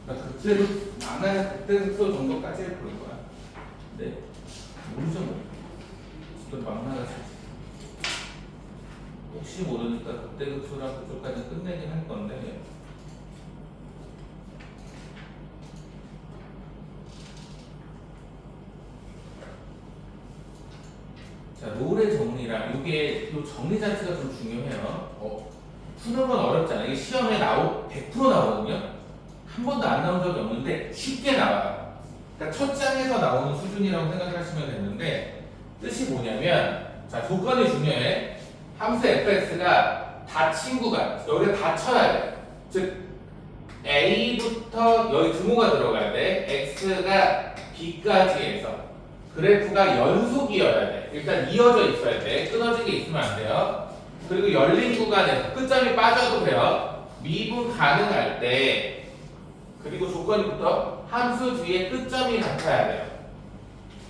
그러니까 그때도 많아야 그때부터 정도까지 해보는 거야. 네. 모르죠 뭐. 또 막나가서 혹시 모르니까 그때 급수랑 그쪽까지 끝내긴 할 건데. 자, 롤의 정리랑 이게 이 정리 자체가 좀 중요해요. 푸는 건 어렵잖아요. 이게 시험에 100% 나오거든요. 한 번도 안 나온 적이 없는데 쉽게 나와요. 그러니까 첫 장에서 나오는 수준이라고 생각하시면 되는데 뜻이 뭐냐면 자 조건이 중요해. 함수 fx가 다 친구가 여기에 다 쳐야 돼. 즉 a부터 여기 등호가 들어가야 돼. x가 b까지 해서 그래프가 연속이어야 돼. 일단 이어져 있어야 돼. 끊어진 게 있으면 안 돼요. 그리고 열린 구간에서 끝점이 빠져도 돼요. 미분 가능할 때 그리고 조건부터 함수 뒤에 끝점이 같아야 돼요.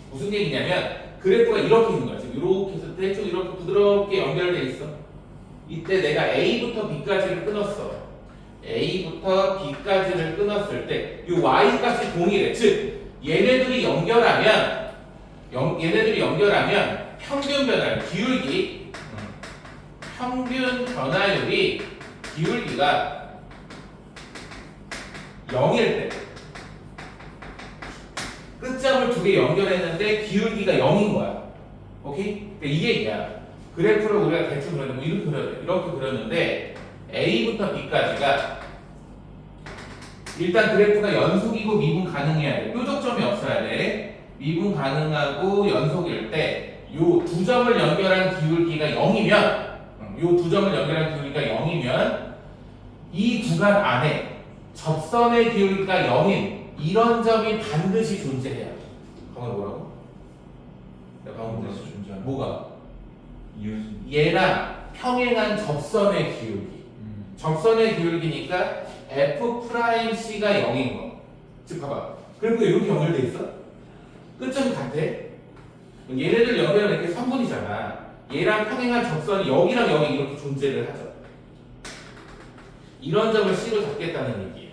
무슨 얘기냐면 그래프가 이렇게 있는 거야. 지금 이렇게 해서 대충 이렇게 부드럽게 연결돼 있어. 이때 내가 A부터 B까지를 끊었어. A부터 B까지를 끊었을 때 이 Y 값이 동일해. 즉 얘네들이 연결하면 평균 변화율, 기울기 평균 변화율이 기울기가 0일 때 끝점을 두 개 연결했는데 기울기가 0인 거야. 오케이? 그러니까 이 얘기야. 그래프를 우리가 대충 그렸는데 이렇게 그렸는데 A부터 B까지가 일단 그래프가 연속이고 미분 가능해야 돼. 뾰족점이 없어야 돼. 미분 가능하고 연속일 때 요 두 점을 연결한 기울기가 0이면 이 구간 안에 접선의 기울기가 0인 이런 점이 반드시 존재해야 돼. 방금 뭐라고? 반드시 존재하는 뭐가? 이어진 얘랑 평행한 접선의 기울기. 접선의 기울기니까 f'C가 0인 거. 즉 봐봐. 그래프가 이렇게 연결돼 있어? 끝점이 같아? 얘네들 연결은 이렇게 선분이잖아. 얘랑 평행한 접선이 여기랑 여기 이렇게 존재를 하죠. 이런 점을 C로 잡겠다는 얘기예요.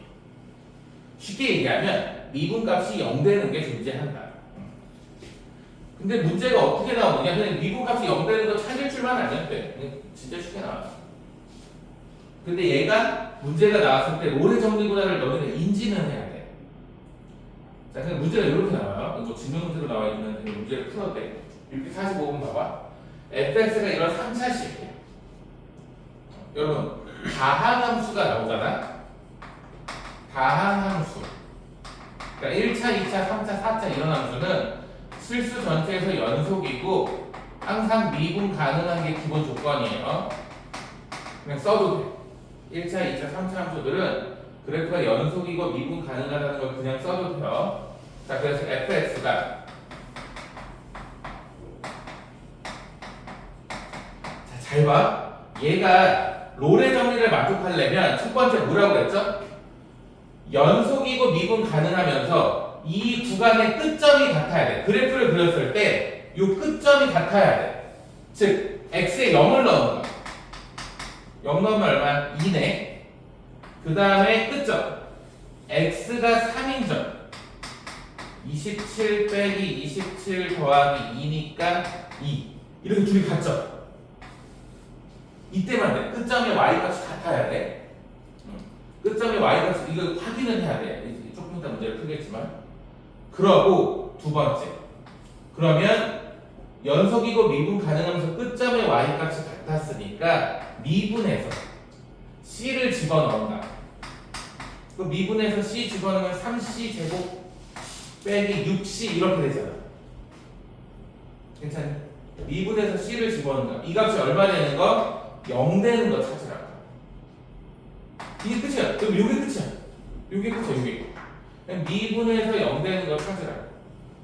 쉽게 얘기하면 미분값이 0 되는 게 존재한다. 근데 문제가 어떻게 나오느냐? 그냥 미분값이 0 되는 거 찾을 줄만 알면 돼. 그냥 진짜 쉽게 나와. 근데 얘가 문제가 나왔을 때 롤의 정리구나를 너희는 인지는 해야 돼. 자, 그냥 문제가 이렇게 나와요. 이거 증명 문제로 나와 있는 문제를 풀어도 돼. 645번 봐봐. fx가 이런 3차식. 여러분, 다항함수가 나오잖아. 다항함수. 그러니까 1차, 2차, 3차, 4차 이런 함수는 실수 전체에서 연속이고 항상 미분 가능한 게 기본 조건이에요. 그냥 써도 돼. 1차, 2차, 3차 함수들은 그래프가 연속이고 미분 가능하다는 걸 그냥 써도 돼요. 자, 그래서 fx가 자, 잘 봐. 얘가 롤의 정리를 만족하려면 첫 번째 뭐라고 그랬죠? 연속이고 미분 가능하면서 이 구간의 끝점이 같아야 돼. 그래프를 그렸을 때 이 끝점이 같아야 돼. 즉 x에 0을 넣은 거야. 0 넣으면 얼마? 2네. 그 다음에 끝점 x가 3인 점 27 빼기 27 더하기 2니까 2 이렇게 둘이 같죠? 이때만 돼. 끝점의 y값이 같아야 돼. 끝점의 y값이 이거 확인을 해야 돼. 조금 이따 문제를 풀겠지만 그러고 두 번째 그러면 연속이고 미분 가능하면서 끝점의 y값이 같았으니까 미분해서 c를 집어넣는다. 그 미분해서 c 집어넣으면 3c 제곱 빼기 6c 이렇게 되잖아. 괜찮니? 미분해서 c를 집어넣는다. 이 값이 얼마 되는 거? 0 되는 거 찾으라고. 이게 끝이야. 그럼 이게 끝이야. 이게 끝이야. 이게. 그냥 미분해서 0 되는 거 찾으라고.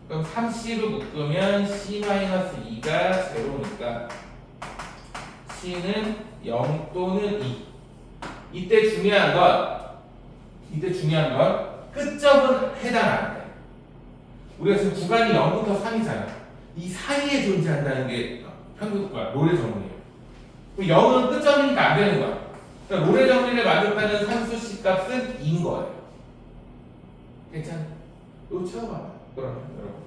그럼 3c로 묶으면 c-2가 제로니까 c는 0 또는 2. 이때 중요한 건 끝점은 해당하는 돼. 우리가 지금 구간이 0부터 3이잖아. 이 사이에 존재한다는 게 평균과 롤의 정리예요. 0은 끝점이니까 안 되는 거야. 그러니까 롤의 정리를 만족하는 산수 C 값은 2인 거예요. 괜찮아? 이거 채워봐봐. 그러면 여러분.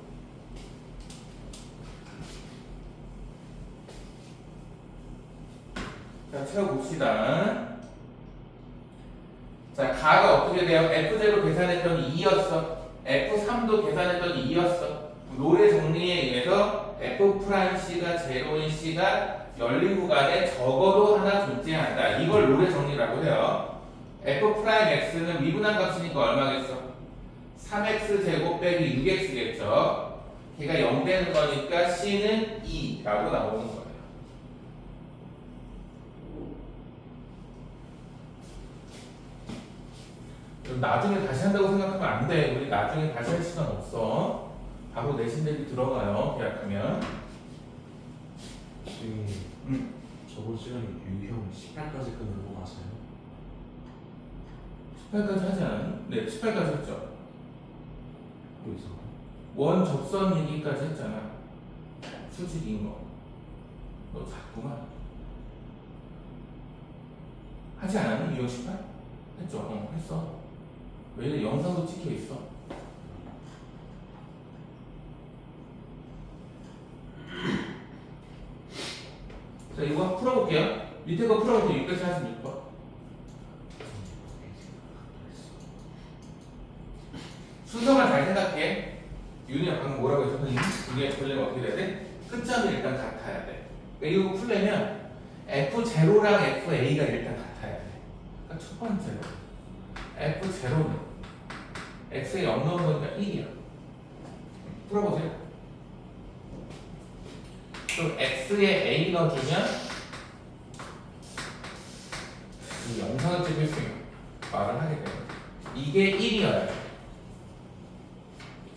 자, 채워봅시다. 자, 가가 어떻게 돼요? F0 계산했더니 2였어. F3도 계산했더니 2였어. 롤의 정리에 의해서 F'C가 제로인 C가 열린 구간에 적어도 하나 존재한다. 이걸 롤의 정리라고 해요. F'X는 미분한 값이니까 얼마겠어? 3x 제곱 빼기 6x겠죠. 걔가 0 되는 거니까 C는 2라고 나오는 거예요. 나중에 다시 한다고 생각하면 안 돼. 우리 나중에 다시 할 시간 없어. 바로 내신 대비 들어가요. 계약하면. 지금 저번 시간에 유형 18까지 끝나고 나서요. 18까지 하지 않았니? 네, 18까지 했죠. 또 이상해. 원 접선 얘기까지 했잖아. 수직인 거. 너 잤구만. 하지 않았니? 유형 18? 했죠. 했어. 왜 이래? 영상도 찍혀 있어. 자, 이거 한번 풀어볼게요. 밑에 거 풀어볼게요. 646번. 순서만 잘 생각해. 윤희야 방금 뭐라고 했어? 이게 풀려면 어떻게 돼야 돼? 끝점이 일단 같아야 돼. 그러니까 이거 풀려면 F0랑 FA가 일단 같아야 돼. 그러니까 첫 번째로 F0는 X에 0 넣은 거니까 1이야. 풀어보세요. 그럼 X에 A 넣어주면 이 영상을 찍을 수 있는 말을 하게 돼요. 이게 1이어야 돼.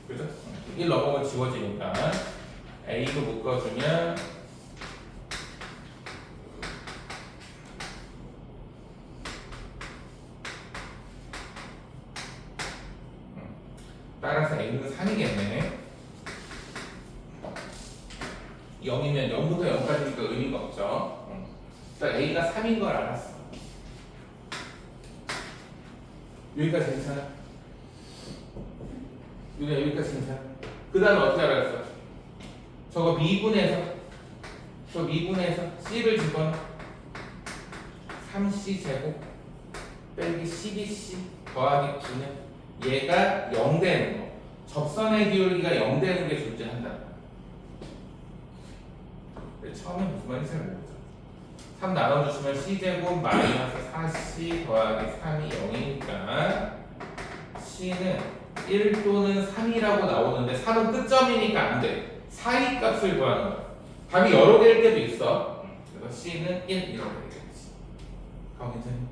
그죠? 1 넣어보면 지워지니까 A도 묶어주면 따라서 A는 3이겠네. 0이면 0부터 0까지니까 의미가 없죠. 그러니까 A가 3인 걸 알았어. 여기까지 괜찮아? 여기까지 괜찮아? 그 다음에 어떻게 알았어? 저거 미분해서 C를 집어넣어. 3C 제곱 빼기 12C 더하기 9는 얘가 0 되는 거. 접선의 기울기가 0 되는 게 존재한다. 처음에 무슨 말인지 잘 모르죠. 3 나눠주시면 C제곱 마이너스 4C 더하기 3이 0이니까 C는 1 또는 3이라고 나오는데 3은 끝점이니까 안 돼. 사이 값을 구하는 거야. 답이 여러 개일 때도 있어. 그래서 C는 1 이렇게 되겠지. 그럼 괜찮니?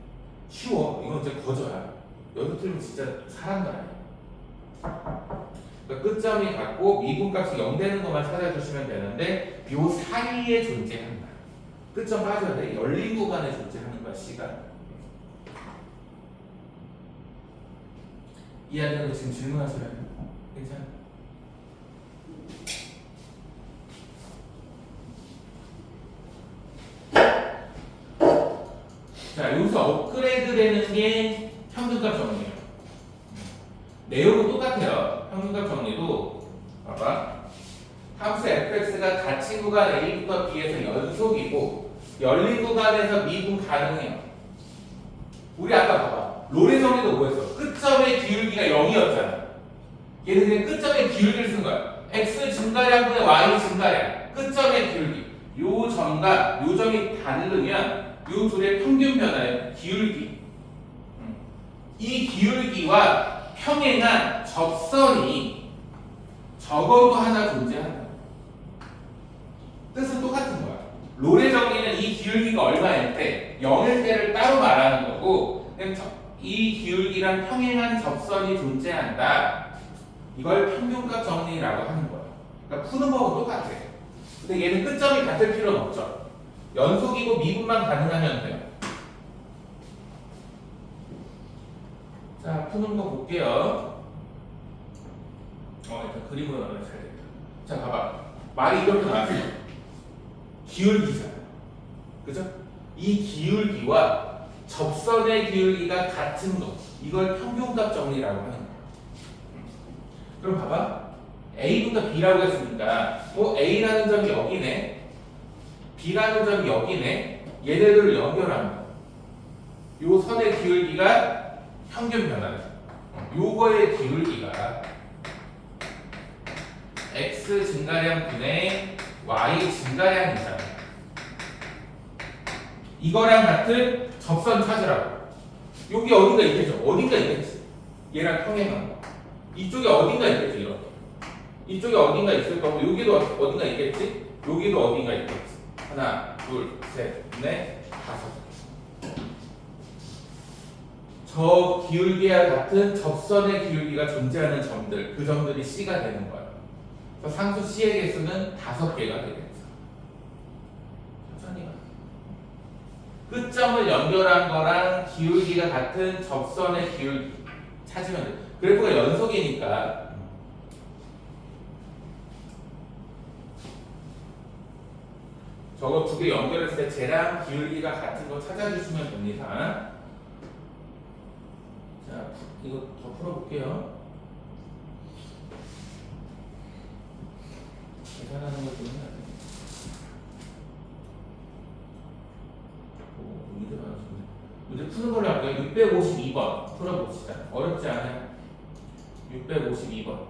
쉬워. 이건 이제 거저야. 여기서 틀리면 진짜 사람도 아니야. 그러니까 끝점이 같고 미분값이 0 되는 것만 찾아주시면 되는데 요 사이에 존재한다. 끝점 빠져야 돼. 열린 구간에 존재하는 거야. C가. 이해하는 거 지금 질문하셔야 돼. 괜찮아? 자, 여기서 업그레이드 되는 게 평균값 정리예요. 내용은 똑같아요. 평균값 정리도 봐봐. 함수 fx가 닫힌 구간 a부터 b에서 연속이고 열린 구간에서 미분 가능해요. 우리 아까 봐봐. 롤의 정리도 뭐였어? 끝점의 기울기가 0이었잖아. 얘는 그냥 끝점의 기울기를 쓴 거야. x 증가량분의 y 증가량. 끝점의 기울기. 요 점과 요 점이 다르면 요 둘의 평균 변화의 기울기. 이 기울기와 평행한 접선이 적어도 하나 존재한다. 뜻은 똑같은 거야. 롤의 정리는 이 기울기가 얼마일 때 0일 때를 따로 말하는 거고 이 기울기랑 평행한 접선이 존재한다. 이걸 평균값 정리라고 하는 거야. 그러니까 푸는 법은 똑같아. 근데 얘는 끝점이 같을 필요는 없죠. 연속이고 미분만 가능하면 돼요. 자, 푸는 거 볼게요. 일단 그림으로 나오면 잘 됐다. 자, 봐봐. 말이 이렇게 나왔어요. 기울기잖아. 그죠? 이 기울기와 접선의 기울기가 같은 거. 이걸 평균값 정리라고 하는 거야. 그럼 봐봐. A부터 B라고 했으니까 A라는 점이 여기네. B라는 점이 여기네. 얘네들을 연결하는 거야. 요 선의 기울기가 평균 변화다. 요거의 기울기가 X 증가량 분의 Y 증가량이잖아. 이거랑 같은 접선 찾으라고. 여기 어딘가 있겠죠? 어딘가 있겠지. 얘랑 평행한 거. 이쪽에 어딘가 있겠지. 이렇게. 이쪽에 어딘가 있을 거고 여기도 어딘가 있겠지. 여기도 어딘가 있겠지. 하나, 둘, 셋, 넷, 다섯. 저 기울기와 같은 접선의 기울기가 존재하는 점들, 그 점들이 C가 되는 거예요. 그래서 상수 C의 개수는 5개가 되겠죠. 천천히 가. 끝점을 연결한 거랑 기울기가 같은 접선의 기울기 찾으면 돼. 그래프가 연속이니까 저거 두 개 연결했을 때 쟤랑 기울기가 같은 거 찾아주시면 됩니다. 자, 이거 더 풀어볼게요. 계산하는 것 좀 해야 돼. 문제 많았습니다. 문제 푸는 걸로 할게요. 652번 풀어봅시다. 어렵지 않아요? 652번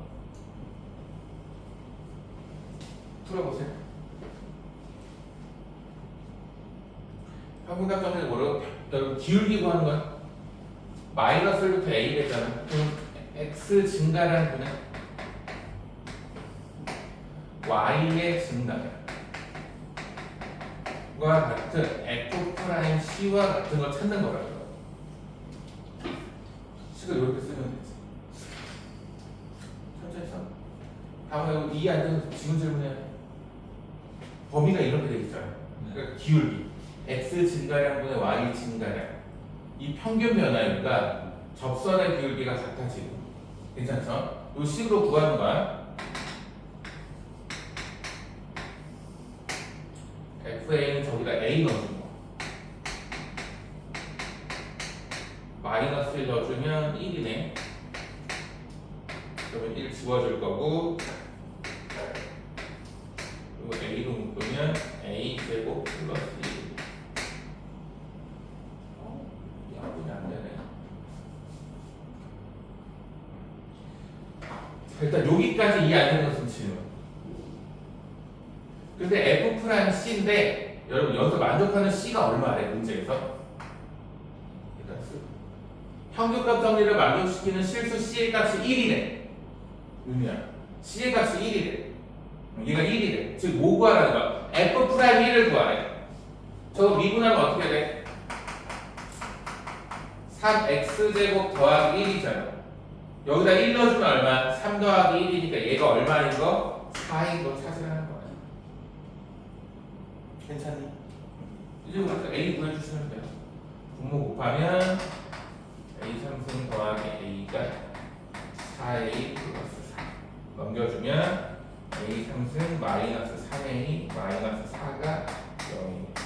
풀어보세요. 평균값정리를 뭐라고? 여러분 기울기 구하는 거야. 마이너스 1부터 A 됐잖아. 그럼 X 증가량 분의 Y의 증가량 과 같은 F 프라임 C와 같은 걸 찾는 거라고. 식을 이렇게 쓰면 되지. 천천히 써. 다음에 이 안에서 지금 질문해. 범위가 이렇게 되어 있잖아요. 그러니까 기울기 X 증가량분의 Y 증가량. 이 평균 변화율과 접선의 기울기가 같아지고. 괜찮죠? 이 식으로 구하는 거야. FA는 저기다 A 넣어주는 거. 마이너스 1 넣어주면 1이네. 그러면 1 지워줄 거고, 그리고 A로 묶으면 A 제곱 플러스 1. 약분이 안 되네. 일단 여기까지 이해 안 되는 것은 질문. 근데 F 프라임 C인데 여러분 여기서 만족하는 C가 얼마래 문제에서? 일단 평균값 정리를 만족시키는 실수 C의 값이 1이래. 의미야. C의 값이 1이래. 얘가 1이래. 즉 뭐 구하라는 거야? F 프라임 1을 구하래. 저거 미분하면 어떻게 돼? 3x제곱 더하기 1이잖아. 여기다 1 넣어주면 얼마? 3 더하기 1이니까 얘가 얼마인 거? 4인 거 찾으라는 거야. 괜찮니? 이제 우리가 A 구해주시면 돼요. 분모 곱하면 A 3승 더하기 A가 4A 플러스 4 넘겨주면 A 3승 마이너스 3A 마이너스 4가 0입니다.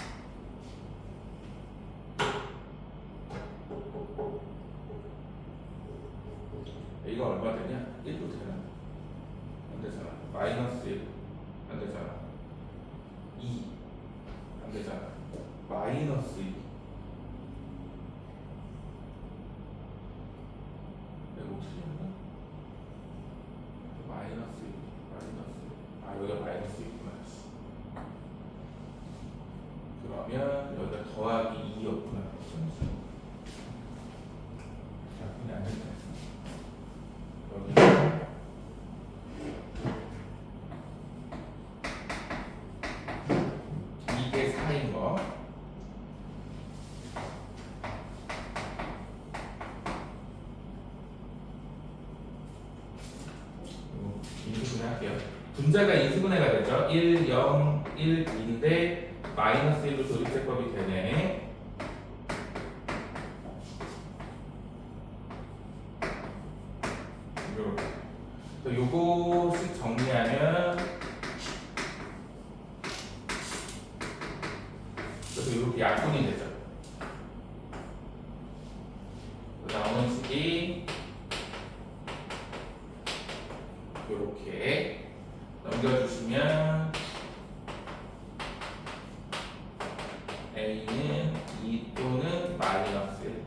A가 얼마 되냐? 1도 되나? 안 되잖아. 마이너스 1 안 되잖아. 2 안 되잖아. 마이너스 2. 내가 못 틀렸나? 마이너스 2. 마이너스. 여기가 마이너스 2구나. 그러면 여기가 더하기 2였구나. 자, 근데 안 된다. 여기. 이게 4인 거. 인수분해 할게요. 분자가 인수분해가 되죠. 1, 0, 1, 2인데 마이너스 1로 조립제법이 되네. 요거씩 정리하면 그래서 이렇게 약분이 되죠. 나오는 식이 이렇게 넘겨주시면 A는 2 또는 마이너스 1.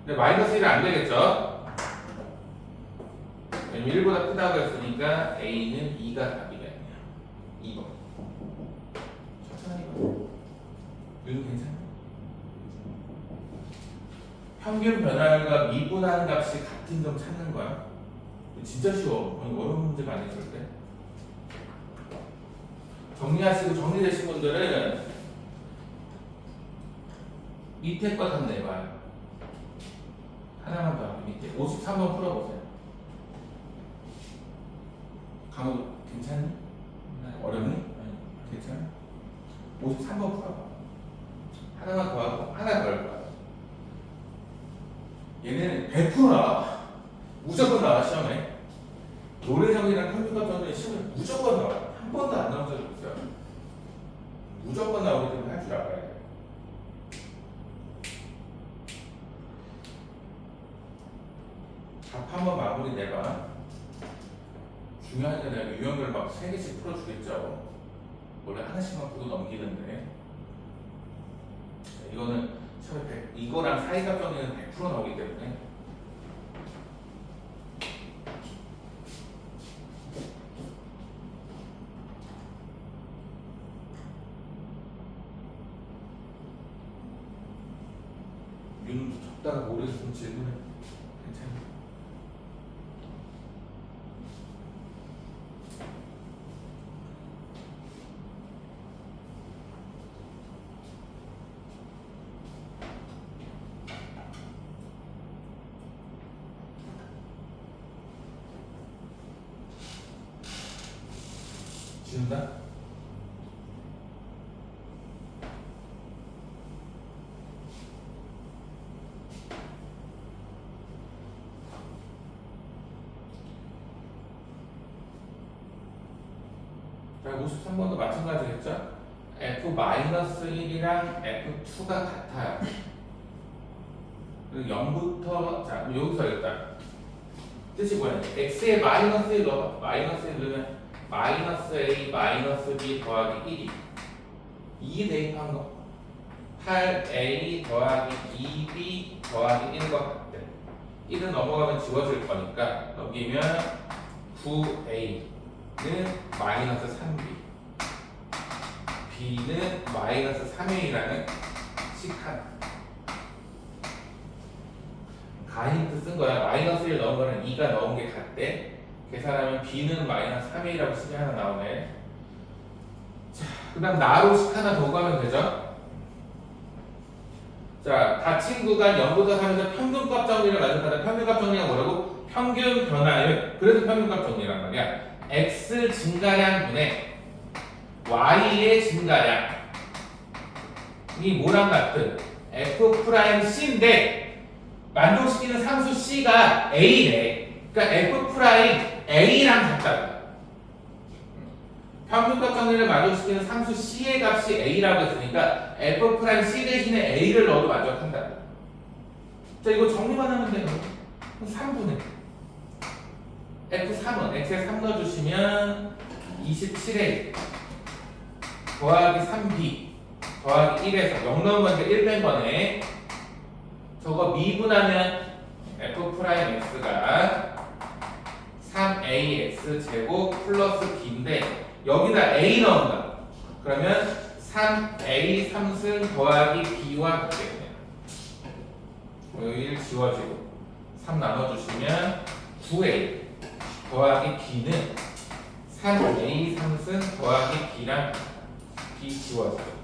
근데 마이너스 1은 안 되겠죠? 왜냐면 1보다 크다고 했으니까 A는 2가 답이겠네요. 2번. 천천히 봐. 윤 괜찮아? 평균 변화율과 미분하는 값이 같은 점 찾는 거야. 진짜 쉬워. 어려운 문제 많이 줄 때. 정리하시고 정리되신 분들은 밑에 거 한번 내봐요. 하나만 더 밑에 53번 풀어보세요. 강우 괜찮니? 어렵니? 괜찮아? 53번 풀어봐. 하나만 더 하고 하나 더 할 거야. 얘는 100% 나와. 무조건 나와 시험에. 노래정이랑 평균값 정도는 시험에 무조건 나와. 한 번도 안 나온 적이 없어요. 무조건 나오기 때문에 할 줄 알아야 돼. 답 한번 마무리 내봐. 중요한 게 내가 유형을 막 3개씩 풀어주겠죠. 원래 하나씩만 풀고 넘기는데. 이거는 처음에 100, 이거랑 사이값 정리는 100% 나오기 때문에. 윤도 적다가 모르겠으면 질문해. 괜찮아. 지운다? 자, 53번도 마찬가지겠죠? F-1이랑 F2가 같아요. 그리고 0부터, 자, 여기서 일단 뜻이 뭐야? X에 마이너스 1 넣어. 마이너스 1 넣으면 마이너스 A 마이너스 B 더하기 1이 2 대입한 거 8A 더하기 2B 더하기 1과 같대. 1은 넘어가면 지워질 거니까 넘기면 9A는 마이너스 3B B는 마이너스 3A라는 식한 가힌트 쓴 거야. 마이너스 1 넣은 거는 2가 넣은 게 같대. 계산하면 B는 마이너스 3A라고 식이 하나 나오네. 자, 그 다음 나로식 하나 더 구하면 되죠? 자, 닫힌 구간 0부터 3에서 평균값 정리를 만족하다. 평균값 정리가 뭐라고? 평균 변화율. 그래서 평균값 정리란 말이야. X 증가량 분의 Y의 증가량이 뭐랑 같은? F'C인데 만족시키는 상수 C가 A네. 그러니까 F'A랑 같다. 평균값 정리를 만족시키는 상수 C의 값이 A라고 했으니까 F'C 대신에 A를 넣어도 만족한다. 자, 이거 정리만 하면 돼요. 3분의 F3은 X에 3 넣어주시면 27A 더하기 3B 더하기 1에서 0 넣은 거니까 1 뺀 거네. 저거 미분하면 F'X가 3ax 제곱 플러스 b인데 여기다 a 넣는다. 그러면 3a 3승 더하기 b와 같겠네요. 여기 1 지워지고 3 나눠주시면 9a 더하기 b는 3a 3승 더하기 b랑 b 지워져요.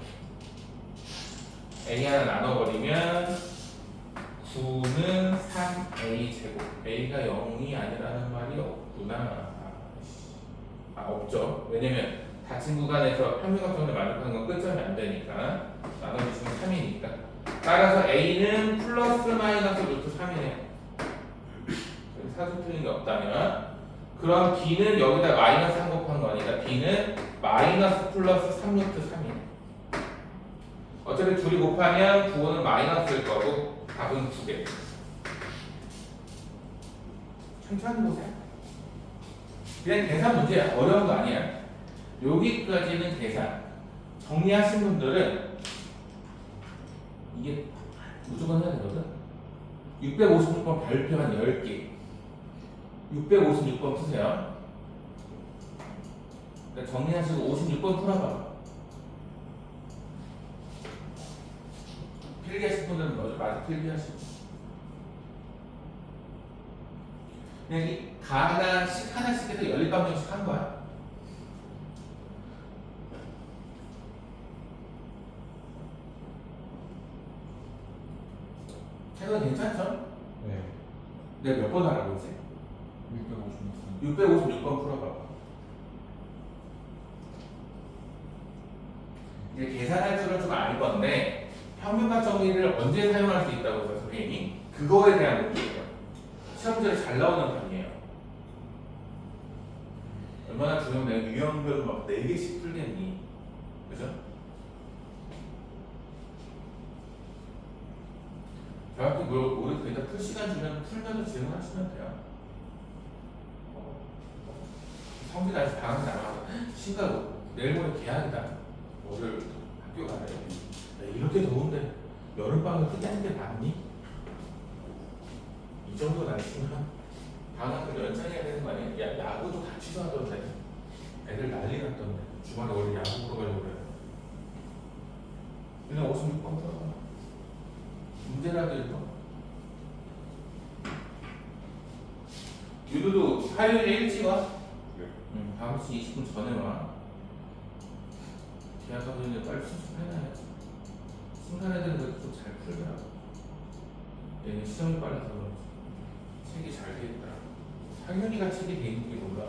a 하나 나눠버리면 9는 3a 제곱. a가 0이 아니라는 말이 없구나. 없죠. 왜냐면 닫힌 구간에서 평균값 정도를 만족하는 건 끝점이 안 되니까 나눠주시면 3이니까. 따라서 a는 플러스 마이너스 루트 3이네요. 사수 틀린 게 없다면. 그럼 b는 여기다 마이너스 3 곱한 거니까 b는 마이너스 플러스 3루트 3이네. 어차피 둘이 곱하면 9는 마이너스일 거고 답은 2개. 천천히 보세요. 그냥 계산 문제야. 어려운 거 아니야. 여기까지는 계산. 정리하신 분들은 이게 무조건 해야 되거든. 656번 별표 한 10개. 656번 푸세요. 그러니까 정리하시고 56번 풀어봐. 필기하신 분들은 먼저 마저 필기하시고. 그냥 이 하나씩 해서 연립방정식 한 거야. 해도 괜찮죠? 네. 내가 몇 번 하라고 했지? 656. 656번 풀어봐. 이제 계산할 줄은 좀 알 건데 평균값 정리를 언제 사용할 수 있다고 해서 선생님이 그거에 대한 문제예요. 시험 문제로 잘 나오는 단위예요. 얼마나 중요한 내가 유형별로 막 4개씩 풀겠니? 그죠? 저한테 우리 그냥 풀 시간 주면 풀면서 질문하시면 돼요. 성진 아직 방학 나가서 신가로 내일 모레 개학이다. 월요일 학교 가야 돼. 야, 이렇게 더운데 여름방학 끝내는 게 맞니? 이 정도 날씨면 방학을 연장해야 되는 거 아니야? 야, 야구도 다 취소하던데. 애들 난리 났던데. 주말에 원래 야구 보러 가려고 그래. 그냥 56번 풀어봐. 문제라도 읽어. 유도도 화요일에 일찍 와. 응, 다음 주 20분 전에 와. 계약하고 있는데 빨리 수습해놔야지. 신간 애들은 그래도 좀 잘 풀더라고. 얘는 시험이 빨라서 그런지 책이 잘 돼있더라. 상윤이가 책이 돼있는 게 몰라.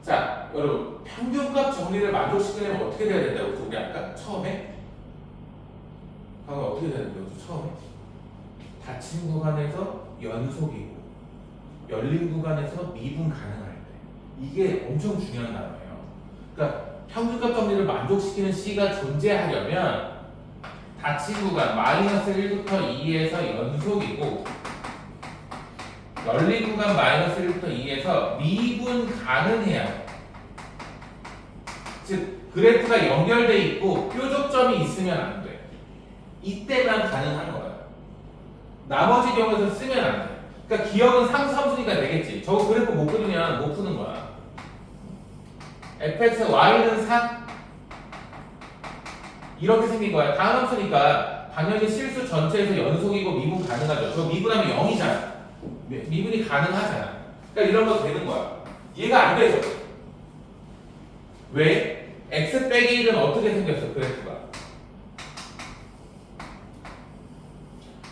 자, 여러분 평균값 정리를 만족시키려면 어떻게 돼야 된다고 했죠? 우리 아까 처음에? 방금 어떻게 돼야 된다고 했죠? 처음에? 닫힌 구간에서 연속이고 열린 구간에서 미분 가능할 때 이게 엄청 중요한 단어예요. 그러니까 평균값 정리를 만족시키는 C가 존재하려면 닫힌 구간 마이너스 1부터 2에서 연속이고 열린 구간 마이너스 1부터 2에서 미분 가능해야 돼. 즉 그래프가 연결돼 있고 뾰족점이 있으면 안 돼. 이때만 가능한 거야. 나머지 경우에서 쓰면 안 돼. 그러니까 기억은 상수함수니까 되겠지. 저거 그래프 못 그리면 못 푸는 거야. fx, y는 4? 이렇게 생긴 거야. 다음 함수니까 당연히 실수 전체에서 연속이고 미분 가능하죠. 저 미분하면 0이잖아. 미분이 가능하잖아. 그러니까 이런 거 되는 거야. 얘가 안 되죠. 왜? x 빼기 1은 어떻게 생겼어? 그래프가.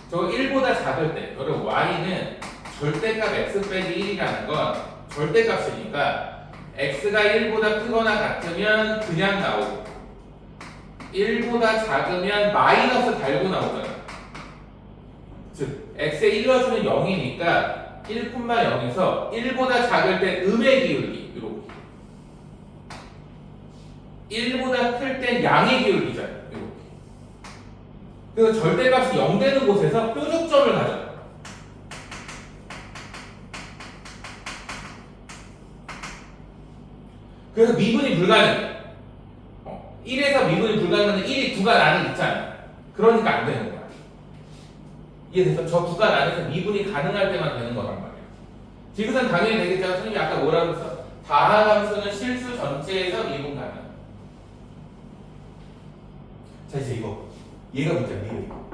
저거 1보다 작을 때, 여러분 y는 절대값 x 빼기 1이라는 건 절대값이니까 x가 1보다 크거나 같으면 그냥 나오고 1보다 작으면 마이너스 달고 나오잖아. 즉 x에 1 넣어주면 0이니까 1,0에서 1보다 작을 때 음의 기울기 이렇게 1보다 클 땐 양의 기울기잖아. 이렇게. 그래서 절대값이 0 되는 곳에서 뾰족점을 가져. 그래서 미분이 불가능해. 1에서 미분이 불가능한 1이 구간 안에 있잖아. 그러니까 안 되는 거야. 이해됐어? 저 구간 안에서 미분이 가능할 때만 되는 거란 말이야. 디귿은 당연히 되겠죠. 선생님이 아까 뭐라고 했어? 다함수는 실수 전체에서 미분 가능. 자 이제 이거 얘가 문제야. 이거.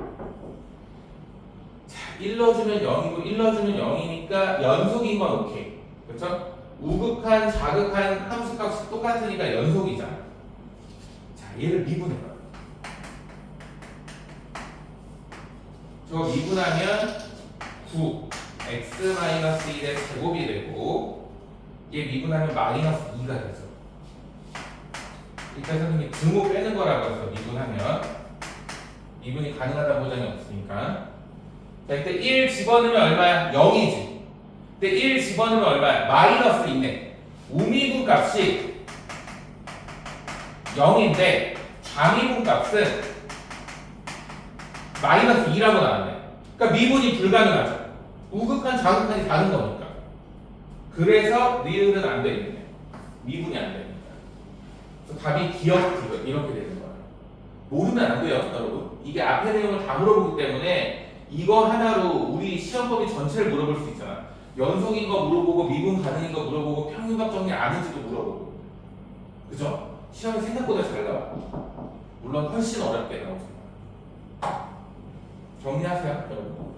자 1 넣어주면 0이고 1 넣어주면 0이니까 연속인 건 오케이. 그렇죠? 우극한 자극한 함수값이 똑같으니까 연속이잖아. 자 얘를 미분해봐. 저거 미분하면 9 x-1의 제곱이 되고 얘 미분하면 마이너스 2가 되죠. 일단 선생님이 등호 빼는 거라고 해서 미분하면 미분이 가능하다는 보장이 없으니까. 자 이때 1 집어넣으면 얼마야? 0이지. 근데 1 집어넣으면 얼마야? 마이너스 2네. 우미분 값이 0인데 좌미분 값은 마이너스 2라고 나왔네. 그러니까 미분이 불가능하죠. 우극한 좌극한이 다른 거니까. 그래서 리을은 안 되겠네. 미분이 안 됩니다. 그래서 답이 기억 디귿 이렇게 되는 거예요. 모르면 안 돼요, 여러분. 이게 앞에 내용을 다 물어보기 때문에 이거 하나로 우리 시험 범위 전체를 물어볼 수 있잖아. 연속인 거 물어보고 미분 가능인 거 물어보고 평균값 정리 아는지도 물어보고. 그죠? 시험이 생각보다 잘 나와. 물론 훨씬 어렵게 나오지만. 정리하세요, 여러분.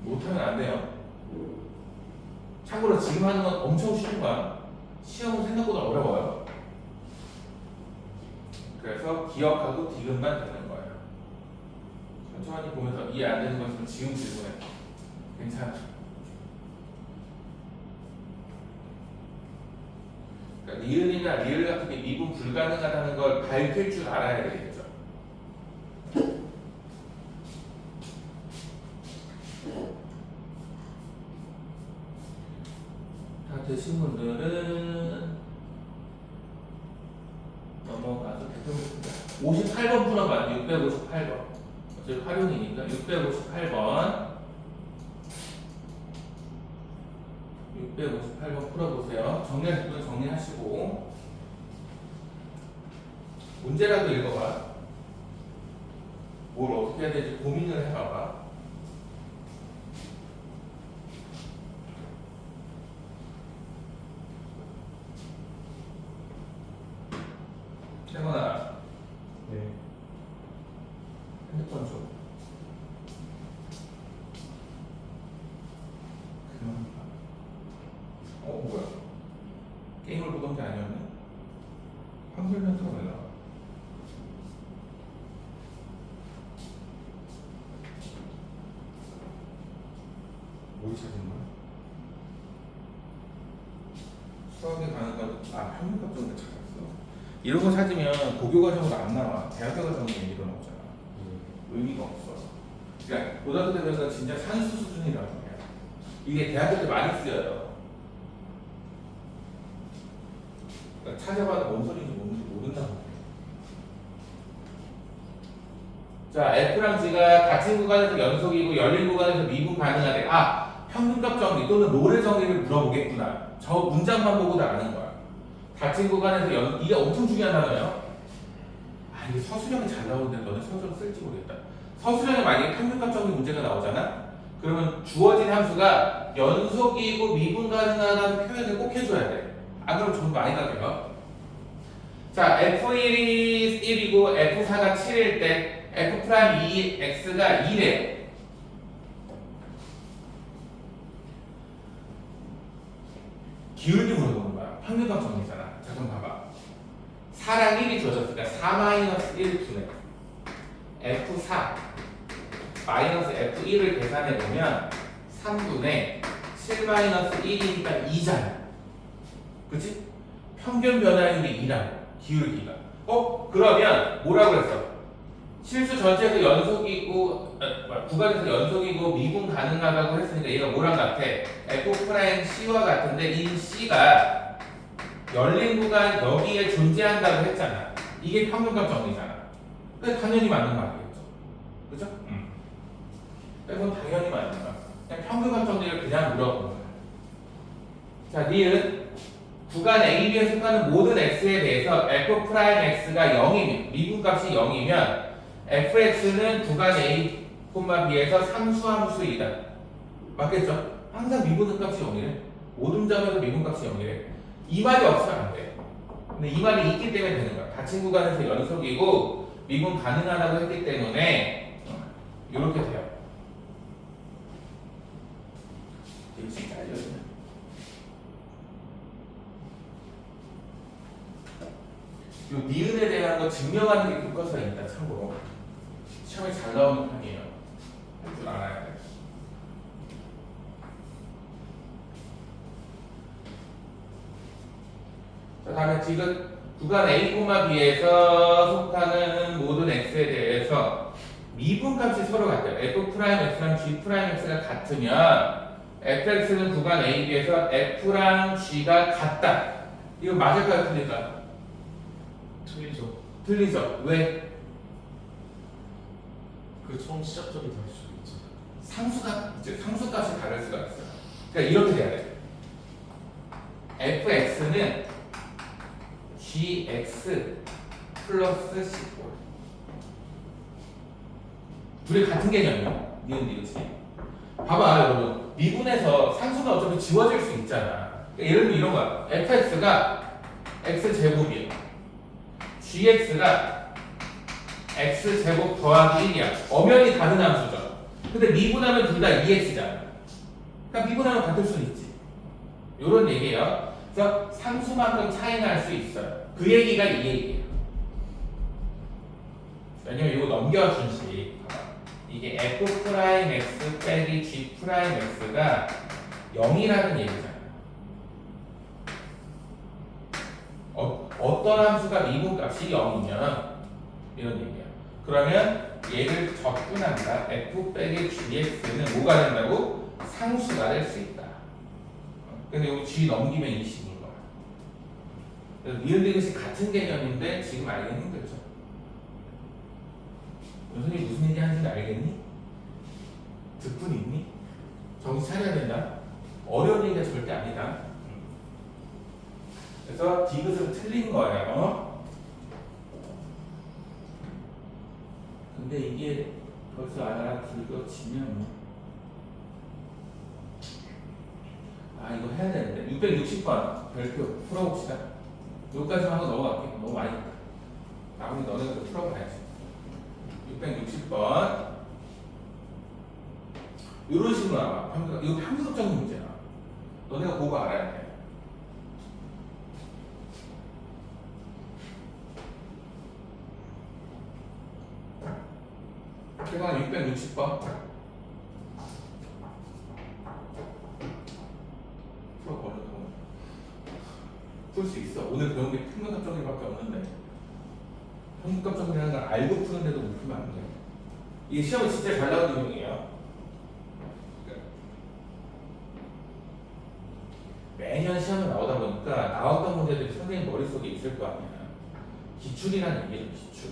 못하면 안 돼요. 참고로 지금 하는 건 엄청 쉬운 거야. 시험은 생각보다 어려워요. 그래서 기억하고 디귿만 되는 거예요. 천천히 보면서 이해 안 되는 거 있으면 지금 질문해. 괜찮아. 그러니까 리을이나 리을 같은 게 미분 불가능하다는 걸 밝힐 줄 알아야 되겠죠. 다 되신 분들은 넘어가서 대표입니다. 58번 풀어봐요. 658번. 어차피 활용이니까 658번. 658번 풀어보세요. 정리하실 분은 정리하시고 문제라도 읽어봐. 뭘 어떻게 해야 될지 고민을 해봐봐. 태건아, 네. 핸드폰 줘. 뭐야? 게임을 보던 게 아니었네? 한글 멘트가 왜 나와? 뭘 찾은 거야? 수학에 가는 건, 평균값 정도 찾았어. 이런 거 찾으면 고교 과정으로 안 나와. 대학교 과정으로 얘기가 나오잖아. 의미가 없어. 그러니까 고등학교 때 배우는 진짜 산수 수준이라는 거야. 이게 대학교 때 많이 쓰여요. 그러니까 찾아봐도 뭔 소리인지 뭔지 모른다고. 자, F랑 G가 같은 구간에서 연속이고 열린 구간에서 미분 가능하대. 평균값 정리 또는 롤의 정리를 물어보겠구나. 저 문장만 보고도 아는 거야. 같은 구간에서 이게 엄청 중요한 단어예요. 이게 서술형이 잘 나오는데 너네 서술형 쓸지 모르겠다. 서술형에 만약에 평균값 정리 문제가 나오잖아? 그러면 주어진 함수가 연속이고 미분 가능하다는 표현을 꼭 해줘야 돼. 안 그러면 좀 많이 가게요. 자, F1이 1이고 F4가 7일 때 F'X가 2래요. 기울기 물어보는 거야. 평균값 정리잖아. 자, 그럼 봐봐. 4랑 1이 주어졌으니까 4-1 두네. F4 마이너스 F1을 계산해 보면 3분의 7-1이니까 2잖아. 그치? 평균 변화율이 2라고. 기울기가. 그러면 뭐라고 했어? 실수 전체에서 연속이고 구간에서 연속이고 미분 가능하다고 했으니까 얘가 뭐랑 같아? F'C와 같은데 이 C가 열린 구간 여기에 존재한다고 했잖아. 이게 평균값 정리잖아. 그래 당연히 맞는 말이겠죠. 그죠? 이건 당연히 맞는 말. 그냥 평균값 정리를 그냥 물어보는 거야. 자, 니은 구간 AB에 속하는 모든 x에 대해서 F'X가 0이면 미분값이 0이면 fx는 구간 A, B에서 상수함수이다. 맞겠죠? 항상 미분값이 0이래. 모든 점에서 미분값이 0이래. 이 말이 없으면 안 돼. 근데 이 말이 있기 때문에 되는 거야. 같은 구간에서 연속이고 미분 가능하다고 했기 때문에 이렇게 돼요. 이거 진짜 알려주네. 요 니은에 대한 거 증명하는 게 교과서에 있다. 참고로 시험에 잘 나오는 편이에요. 할 줄 알아야 돼. 자, 다음에 지금 구간 A, B에서 속하는 모든 x에 대해서 미분값이 서로 같아요. F'X랑 G'X가 같으면 fx는 구간 A, B에서 F랑 G가 같다. 이거 맞을까요? 틀릴까요? 틀리죠. 틀리죠. 왜? 그 총 시작점이 다를 수도 있죠. 상수값이 다를 수가 있어요. 그러니까 이렇게 돼야 돼. fx는 gx 플러스 c4. 둘이 같은 개념이야. 니은지. 봐봐 여러분. 미분에서 상수는 어차피 지워질 수 있잖아. 그러니까 예를 들면 이런 거야. fx가 x제곱이야. gx가 x제곱 더하기 1이야. 엄연히 다른 함수죠. 근데 미분하면 둘 다 2x잖아. 그러니까 미분하면 같을 수는 있지. 요런 얘기예요. 그래서 상수만큼 차이 날 수 있어요. 그 얘기가 이 얘기예요. 왜냐면 이거 넘겨준 식. 이게 f'x 빼기 g'x가 0이라는 얘기잖아요. 어떤 함수가 미분값이 0이면 이런 얘기야. 그러면 얘를 접근한다. f 빼기 gx는 뭐가 된다고? 상수가 될 수 있다. 근데 여기 g 넘기면 20인 거야. 그래서 니은디귿이 같은 개념인데 지금 알기 힘들죠. 선생님이 무슨 얘기 하는지 알겠니? 듣고 있니? 정신 차려야 된다. 어려운 얘기가 절대 아니다. 그래서 디귿은 틀린 거예요. 근데 이게 벌써 알아들어지면 이거 해야 되는데 660번 별표 풀어봅시다. 여기까지만 하고 넘어갈게. 너무 많이 했다. 나머지 너네가 풀어봐야지. 660번 이런 식으로 나와. 이거 편집적인 문제야. 너네가 보고 알아야 돼. 그래서 660번 풀어버려. 풀 수 있어. 오늘 배운 게 평균값 정리밖에 없는데 평균값 정리라는 걸 알고 푸는데도 못 풀면 안 돼. 이게 시험에 진짜 잘 나오는 내용이에요. 매년 시험에 나오다 보니까 나왔던 문제들이 선생님 머릿속에 있을 거 아니야. 기출이라는 얘기죠, 기출.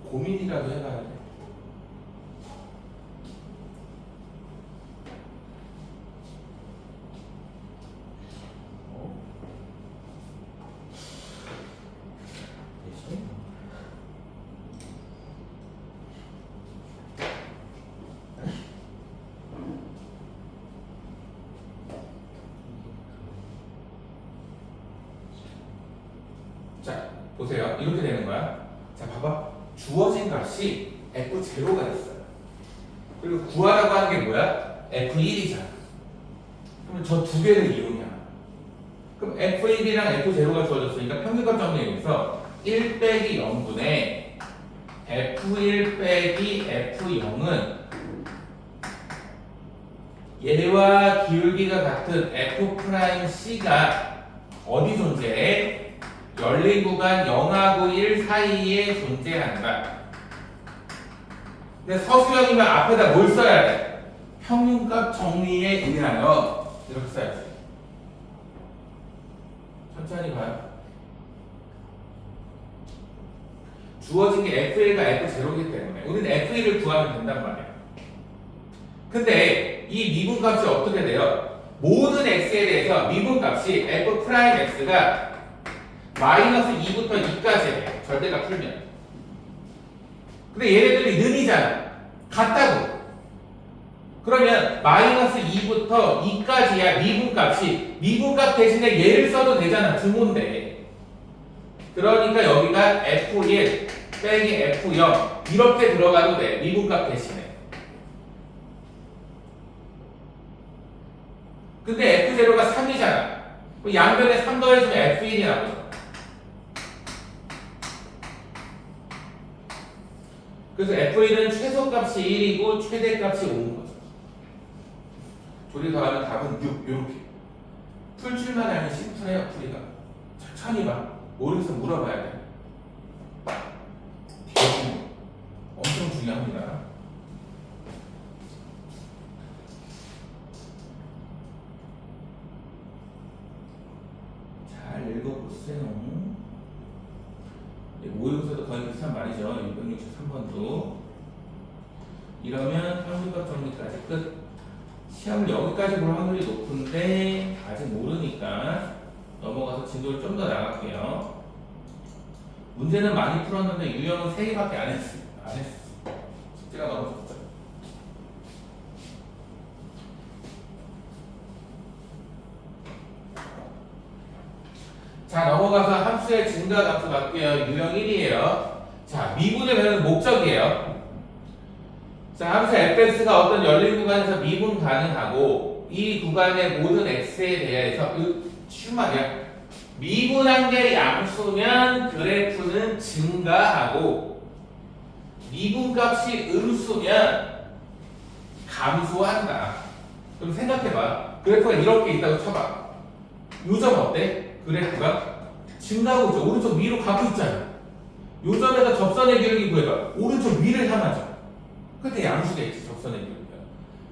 고민이라도 해봐야 돼. 자, 보세요. 이렇게 되는 거야. 자, 봐봐. 주어진 값이 F0가 있어요. 그리고 구하라고 하는 게 뭐야? F1이잖아. 그러면 저 두 개를 이용해야. 그럼 F1이랑 F0가 주어졌으니까 평균값 정리해서 1 빼기 0분의 F1 빼기 F0은 얘와 기울기가 같은 F'C가 어디 존재해? 열린 구간 0하고 1 사이에 존재한다. 근데 서술형이면 앞에다 뭘 써야 돼? 평균값 정리에 의하여 이렇게 써야지. 천천히 봐요. 주어진 게 F1과 F0이기 때문에 우리는 F1을 구하면 된단 말이야. 근데 이 미분값이 어떻게 돼요? 모든 x에 대해서 미분값이 F'X가 마이너스 2부터 2까지예요. 절대값 풀면. 근데 얘네들이 는이잖아. 같다고. 그러면 마이너스 2부터 2까지야 미분값이. 미분값 대신에 얘를 써도 되잖아. 등호인데. 그러니까 여기가 F1 빼기 F0 이렇게 들어가도 돼. 미분값 대신에. 근데 F0가 3이잖아. 양변에 3 더해주면 F1이 나오죠. 그래서 F1은 최소값이 1이고 최대값이 5인 거죠. 조리 더하면 답은 6 이렇게. 풀 줄만 알면 심플해요. 풀이가. 천천히 봐. 모르겠어 물어봐야 돼. 대중 엄청 중요합니다. 잘 읽어보세요. 모의고사도 거의 비슷한 말이죠. 663번도. 이러면 평균값 정리까지 끝. 시험을 여기까지 볼 확률이 높은데 아직 모르니까 넘어가서 진도를 좀 더 나갈게요. 문제는 많이 풀었는데 유형은 3개밖에 안 했어. 숙제가 너무 적죠. 자, 넘어가서 함수의 증가 값을 갈게요. 유형 1이에요. 자, 미분을 배우는 목적이에요. 자, 함수 fx가 어떤 열린 구간에서 미분 가능하고 이 구간의 모든 x에 대해서 쉬운 말이야. 미분한 게 양수면 그래프는 증가하고 미분값이 음수면 감소한다. 그럼 생각해봐. 그래프가 이렇게 있다고 쳐봐. 요점 어때? 그래프가 증가하고 있죠. 오른쪽 위로 가고 있잖아. 요점에서 접선의 기울기 구해봐. 오른쪽 위를 향하죠. 그때 양수겠지. 접선의 기울기가.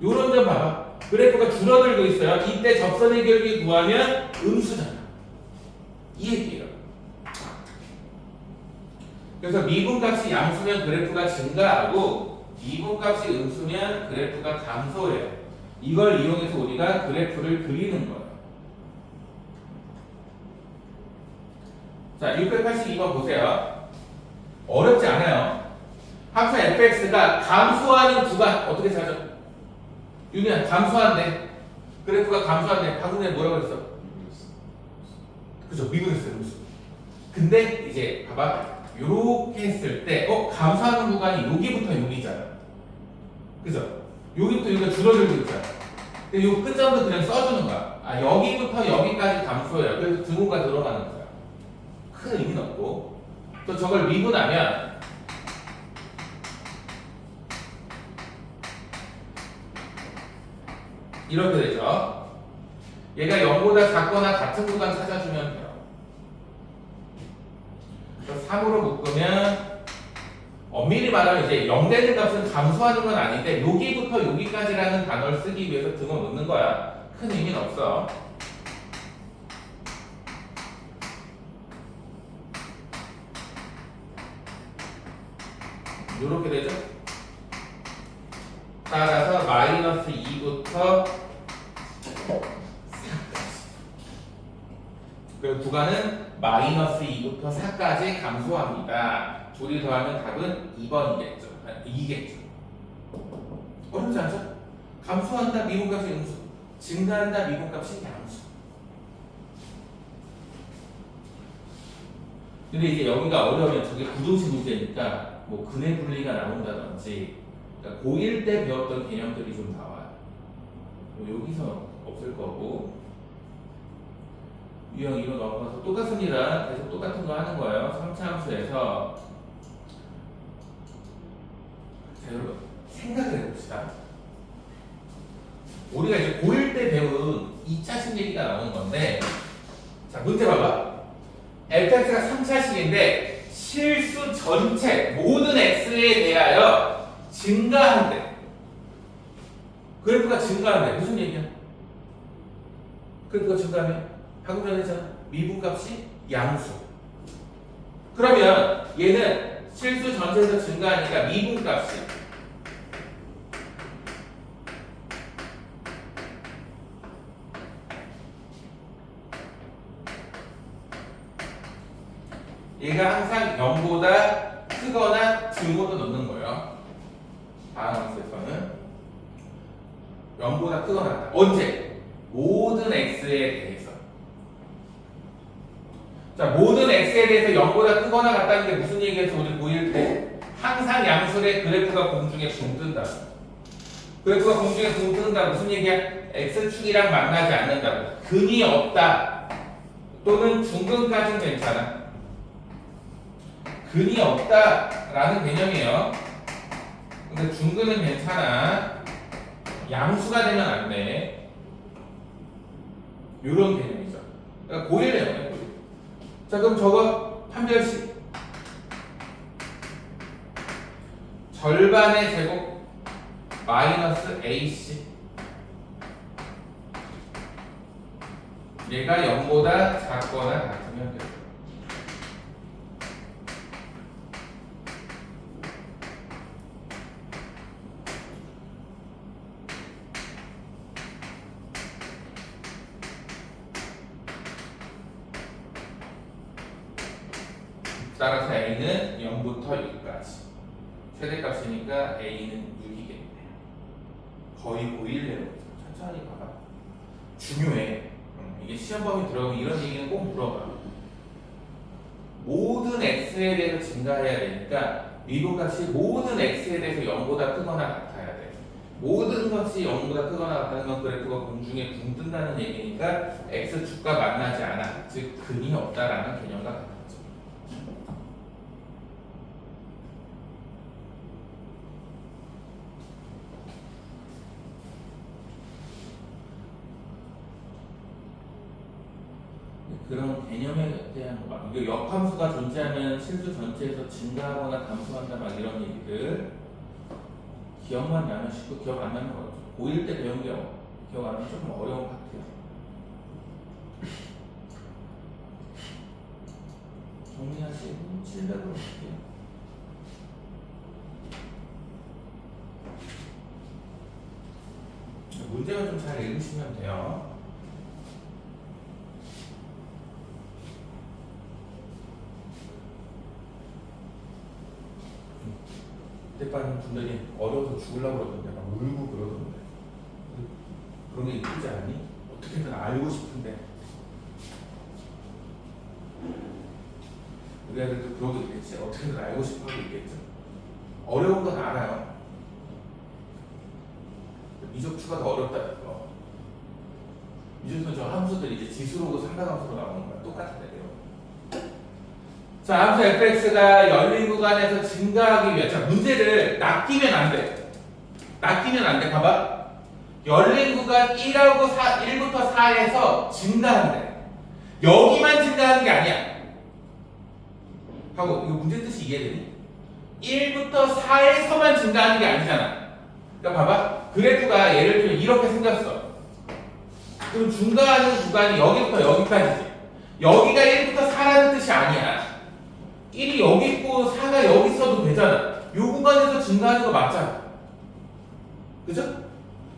요런 점 봐봐. 그래프가 줄어들고 있어요. 이때 접선의 기울기 구하면 음수잖아. 이 얘기예요. 그래서 미분값이 양수면 그래프가 증가하고 미분값이 음수면 그래프가 감소해요. 이걸 이용해서 우리가 그래프를 그리는 거예요. 자, 682번 보세요. 어렵지 않아요. 함수 fx가 감소하는 구간 어떻게 찾아? 윤희야, 감소한대. 그래프가 감소한대. 방금 전에 뭐라고 그랬어? 그죠? 미분했어요. 음수. 근데 이제 봐봐. 요렇게 했을 때 감소하는 구간이 여기부터 여기잖아. 그죠? 여기부터 여기가 줄어들고 있잖아. 근데 요 끝점도 그냥 써주는 거야. 아, 여기부터 여기까지 감소해요. 그래서 등호가 들어가는 거야. 큰 의미는 없고. 또 저걸 미분하면 이렇게 되죠. 얘가 0보다 작거나 같은 구간 찾아주면 돼요. 그래서 3으로 묶으면 엄밀히 말하면 이제 0 되는 값은 감소하는 건 아닌데 여기부터 여기까지라는 단어를 쓰기 위해서 등호 놓는 거야. 큰 의미는 없어. 이렇게 되죠. 따라서 마이너스 2부터 4까지. 그리고 구간은 마이너스 2부터 4까지 감소합니다. 둘이 더하면 답은 2번이겠죠. 2겠죠. 어렵지 않죠? 감소한다 미분값이 음수, 증가한다 미분값이 양수. 근데 이제 여기가 어려우면 저게 부등식 문제니까 뭐 근해 분리가 나온다든지 그러니까 고1 때 배웠던 개념들이 좀 나와요. 여기서 없을 거고 유형 2로 넘어가서 똑같습니다. 계속 똑같은 거 하는 거예요. 3차 함수에서 자 여러분 생각을 해봅시다. 우리가 이제 고1 때 배운 2차식 얘기가 나오는 건데 자 문제 봐봐. fx가 3차식인데 실수 전체 모든 x에 대하여 증가한대. 그래프가 증가한대. 무슨 얘기야? 그래프가 증가하면 방금 전에 했잖아. 미분값이 양수. 그러면 얘는 실수 전체에서 증가하니까 미분값이 얘가 항상 0보다 크거나 등호도 넣는 거예요. 다음 함수에서는 0보다 크거나 같다. 언제? 모든 x에 대해서. 자, 모든 x에 대해서 0보다 크거나 같다는 게 무슨 얘기해서 우리 보일 때 항상 양수의 그래프가 공중에 붕 뜬다. 그래프가 공중에 붕 뜬다. 무슨 얘기야? x축이랑 만나지 않는다고. 근이 없다. 또는 중근까지는 괜찮아. 근이 없다라는 개념이에요. 근데 중근은 괜찮아. 양수가 되면 안 돼. 요런 개념이죠. 그러니까 고1이에요. 자, 그럼 저거 판별식. 절반의 제곱 마이너스 AC. 얘가 0보다 작거나 같으면 돼요. 따라서 a는 0부터 6까지. 최대값이니까 a는 6이겠네요. 거의 고일래요. 천천히 봐봐. 중요해. 이게 시험 범위 들어가면 이런 얘기는 꼭 물어봐. 모든 x에 대해서 증가해야 되니까 미분값이 모든 x에 대해서 0보다 크거나 같아야 돼. 모든 것이 0보다 크거나 같다는 건 그래프가 공중에 붕 뜬다는 얘기니까 x축과 만나지 않아. 즉 근이 없다라는 개념과 같죠. 그런 개념에 대한 거 막, 이거 역함수가 존재하면 실수 전체에서 증가하거나 감소한다 막 이런 얘기들 기억만 나면 쉽고 기억 안 나면 어렵죠. 고1 때 배운 게 기억 안 나면 조금 어려운 것 같아요. 정리하시고 700으로 갈게요. 문제만 좀 잘 읽으시면 돼요. 그때까지 분들이 어려워서 죽으려고 그러던데 막 울고 그러던데 그런 게 이쁘지 않니? 어떻게든 알고 싶은데 우리 애들도 그러고 있겠지. 어떻게든 알고 싶어 하고 있겠죠. 어려운 건 알아요. 미적추가 더 어렵다 이거. 미적추는 저 함수들 이제 지수로고 상가함수로 나오는 거야. 똑같은데요. 자, 함수 fx가 열린 구간에서 증가하기 위해, 자, 문제를 낚이면 안 돼. 낚이면 안 돼. 봐봐. 열린 구간 1부터 4에서 증가한대. 여기만 증가하는 게 아니야. 하고, 이거 문제 뜻이 이해되니? 1부터 4에서만 증가하는 게 아니잖아. 그러니까 봐봐. 그래프가 예를 들면 이렇게 생겼어. 그럼 증가하는 구간이 여기부터 여기까지지. 여기가 1부터 4라는 뜻이 아니야. 1이 여기 있고 4가 여기 있어도 되잖아. 이 구간에서 증가하는 거 맞잖아. 그죠?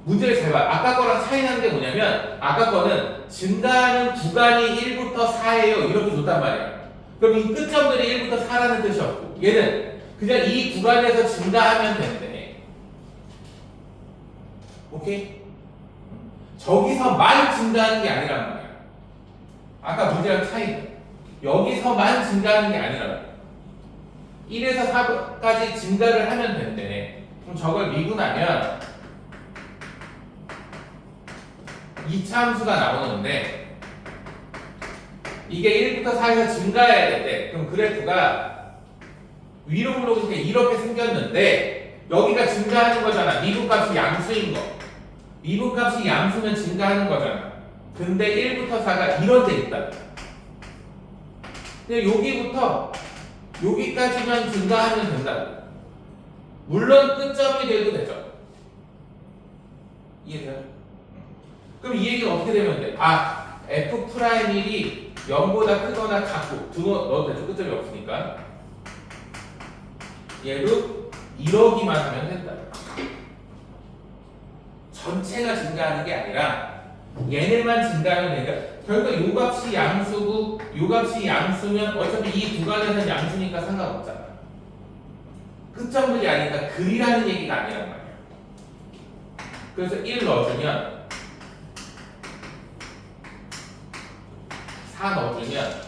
문제를 잘 봐. 아까 거랑 차이 나는 게 뭐냐면 아까 거는 증가하는 구간이 1부터 4예요. 이렇게 줬단 말이야. 그럼 이 끝점들이 1부터 4라는 뜻이었고 얘는 그냥 이 구간에서 증가하면 된대. 오케이? 저기서만 증가하는 게 아니란 말이야. 아까 문제랑 차이. 여기서만 증가하는 게 아니라 1에서 4까지 증가를 하면 된대. 그럼 저걸 미분하면 2차 함수가 나오는데 이게 1부터 4에서 증가해야 된대. 그럼 그래프가 위로 올라오니까 이렇게 생겼는데 여기가 증가하는 거잖아. 미분값이 양수인 거. 미분값이 양수면 증가하는 거잖아. 근데 1부터 4가 이런 데 있다. 근데 여기부터 여기까지만 증가하면 된다. 물론 끝점이 돼도 되죠. 이해돼요? 그럼 이 얘기는 어떻게 되면 돼? 아, F'1이 0보다 크거나 같고 두 번 넣어도 되죠. 끝점이 없으니까. 얘도 이러기만 하면 된다. 전체가 증가하는 게 아니라 얘네만 증가하면 되니까 결국 요 값이 양수고 요 값이 양수면 어차피 이 구간에서는 양수니까 상관없잖아. 끝점들이 아니니까 글이라는 얘기가 아니란 말이야. 그래서 1 넣어주면 4 넣어주면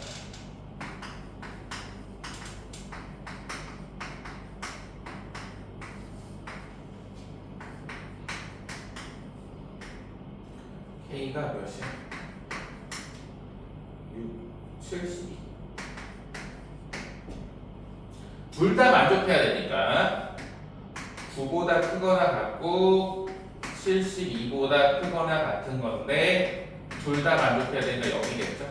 K가 몇이야? 6, 72. 둘 다 만족해야 되니까 9보다 크거나 같고 72보다 크거나 같은 건데 둘 다 만족해야 되니까 여기겠죠?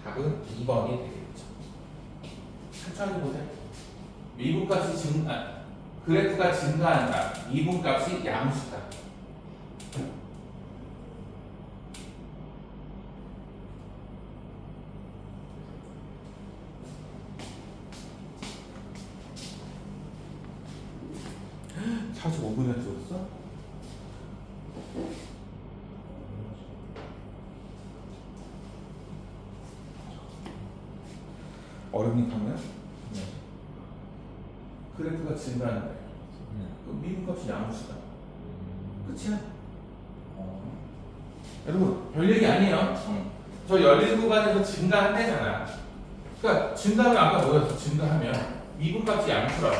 답은 2번이 되겠죠. 천천히 보세요. 미분값이 그래프가 증가한다. 미분값이 양수다. 사실 5분에 찍었어? 어렵니 카메라? 그래프가 증가하는 거예요. 그럼 미분값이 양수다. 끝이야. 여러분 별 얘기 아니에요. 저 열린 구간에서 증가한대잖아. 그러니까 증가하면 아까 뭐였어? 증가하면 미분값이 양수라고.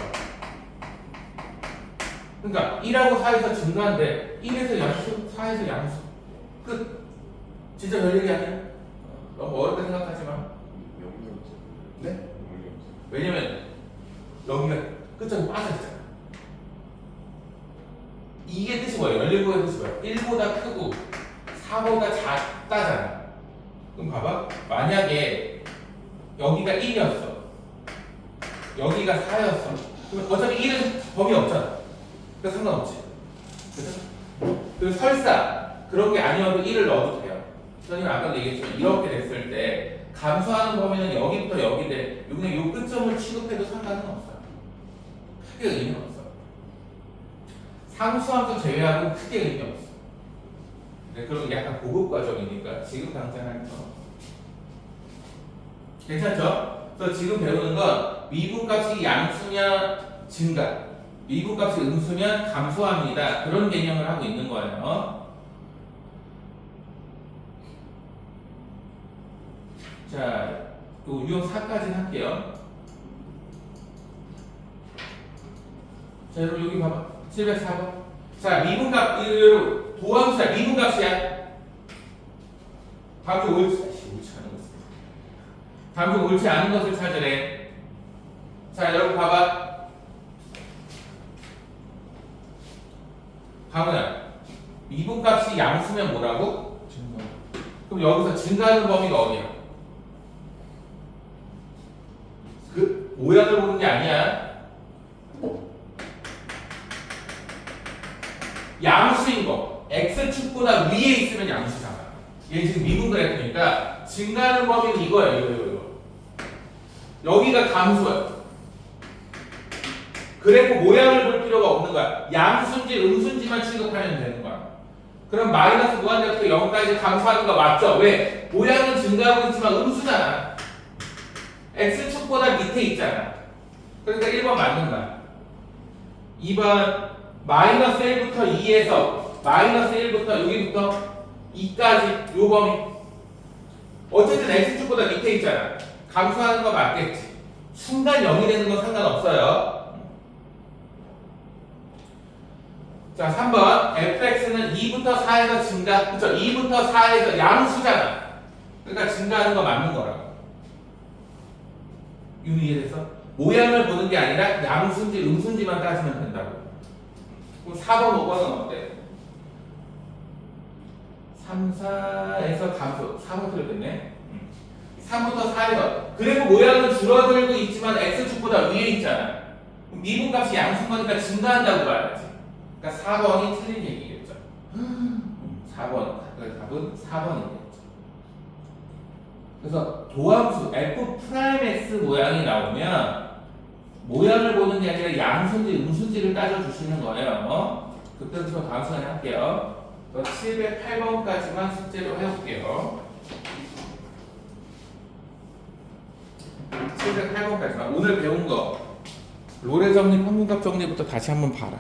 그러니까 1하고 4에서 증가한데 1에서 양수, 4에서 양수. 끝. 진짜 별 얘기 아니야? 너무 어렵게 생각하지 마. 네? 왜냐면 여기가 끝점이 빠져있잖아. 이게 뜻이 뭐예요? 열린 구간의 뜻이 뭐예요? 1보다 크고 4보다 작다잖아. 그럼 봐봐. 만약에 여기가 1이었어. 여기가 4였어. 그럼 어차피 1은 범위 없잖아. 그래서 상관없지. 그죠? 그리고 설사 그런 게 아니어도 1을 넣어도 돼요. 선생님 아까도 얘기했지만 이렇게 됐을 때 감소하는 범위는 여기부터 여기인데 그냥 요 끝점을 취급해도 상관은 없어요. 크게 의미는 없어. 상수함수 제외하고는 크게 의미 없어. 네, 그럼 약간 고급 과정이니까 지금 당장 할 건 없어. 괜찮죠? 그래서 지금 배우는 건 미분값이 양수냐 증가, 미분값이 음수면 감소합니다. 그런 개념을 하고 있는 거예요. 자, 또 유형 4까지 할게요. 자, 여러분 여기 봐봐. 704번. 자, 미분값, 도함수야. 미분값이야. 다음 주 옳지 않은 것을. 다음 주 옳지 않은 것을 찾으래. 자, 여러분 봐봐. 강은아, 미분값이 양수면 뭐라고? 증가. 그럼 여기서 증가하는 범위가 어디야? 그 모양을 보는 게 아니야. 양수인 거. x축보다 위에 있으면 양수잖아. 얘 지금 미분 그래프니까 증가하는 범위는 이거야. 이거. 여기가 감소야. 그래프 모양을 볼 필요가 없는 거야. 양수인지 음수인지만 취급하면 되는 거야. 그럼 마이너스 무한대부터 0까지 감소하는 거 맞죠? 왜? 모양은 증가하고 있지만 음수잖아. x축보다 밑에 있잖아. 그러니까 1번 맞는 거야. 2번 마이너스 1부터 2에서 마이너스 1부터 여기부터 2까지 요 범위. 어쨌든 x축보다 밑에 있잖아. 감소하는 거 맞겠지. 순간 0이 되는 건 상관없어요. 자, 3번 fx는 2부터 4에서 증가, 그쵸? 2부터 4에서 양수잖아. 그러니까 증가하는 거 맞는 거라고. 이미 이해됐어? 모양을 보는 게 아니라 양수인지 음수인지만 따지면 된다고. 그럼 4번, 5번은 어때? 3, 4에서 감소. 4번 틀렸겠네. 3부터 4에서 그래프 모양은 줄어들고 있지만 x축보다 위에 있잖아. 그럼 미분값이 양수인 거니까 증가한다고 봐야지. 그러니까 4번이 틀린 얘기겠죠. 4번. 그러니까 답은 4번이겠죠. 그래서 도함수 f'(x) 모양이 나오면 모양을 보는 게 아니라 양수인지 음수인지를 따져주시는 거예요. 그때부터 다음 시간에 할게요. 708번까지만 숙제로 해볼게요. 708번까지만. 오늘 배운 거 로레 정리, 평균값 정리부터 다시 한번 봐라.